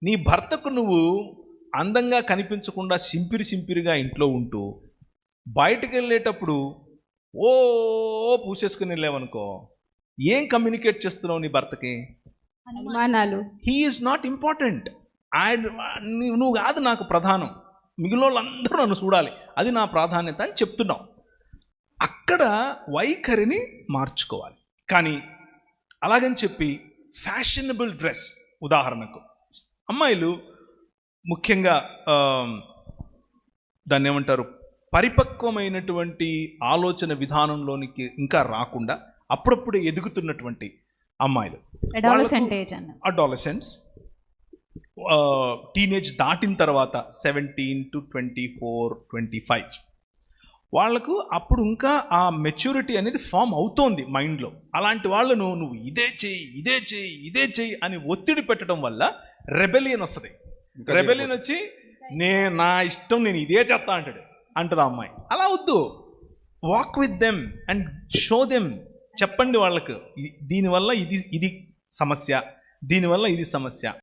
నీ భర్తకు నువ్వు అందంగా కనిపించకుండా సింపిరిగా ఇంట్లో ఉంటూ బయటకు వెళ్ళేటప్పుడు ఓ పూసేసుకుని వెళ్ళావనుకో, ఏం కమ్యూనికేట్ చేస్తున్నావు నీ భర్తకి? అనుమానాలు. He is not important. నువ్వు కాదు నాకు ప్రధానం, మిగిలిన వాళ్ళందరూ నన్ను చూడాలి, అది నా ప్రాధాన్యత అని చెప్తున్నావు. అక్కడ వైఖరిని మార్చుకోవాలి. కానీ అలాగని చెప్పి ఫ్యాషనబుల్ డ్రెస్, ఉదాహరణకు అమ్మాయిలు ముఖ్యంగా దాన్ని ఏమంటారు, పరిపక్వమైనటువంటి ఆలోచన విధానంలోనికి ఇంకా రాకుండా అప్పుడప్పుడే ఎదుగుతున్నటువంటి అమ్మాయిలు, అడాలసెంట్స్, టీనేజ్ దాటిన తర్వాత 17 to 24, 25 వాళ్ళకు అప్పుడు ఇంకా ఆ మెచ్యూరిటీ అనేది ఫామ్ అవుతోంది మైండ్లో. అలాంటి వాళ్ళను నువ్వు ఇదే చెయ్యి అని ఒత్తిడి పెట్టడం వల్ల రెబెలియన్ వస్తుంది. రెబెలియన్ వచ్చి నా ఇష్టం, నేను ఇదే చేస్తా అంటది ఆ అమ్మాయి. అలా వద్దు. Walk with them and show them. చెప్పండి వాళ్ళకు, దీనివల్ల ఇది సమస్య, దీనివల్ల ఇది సమస్య.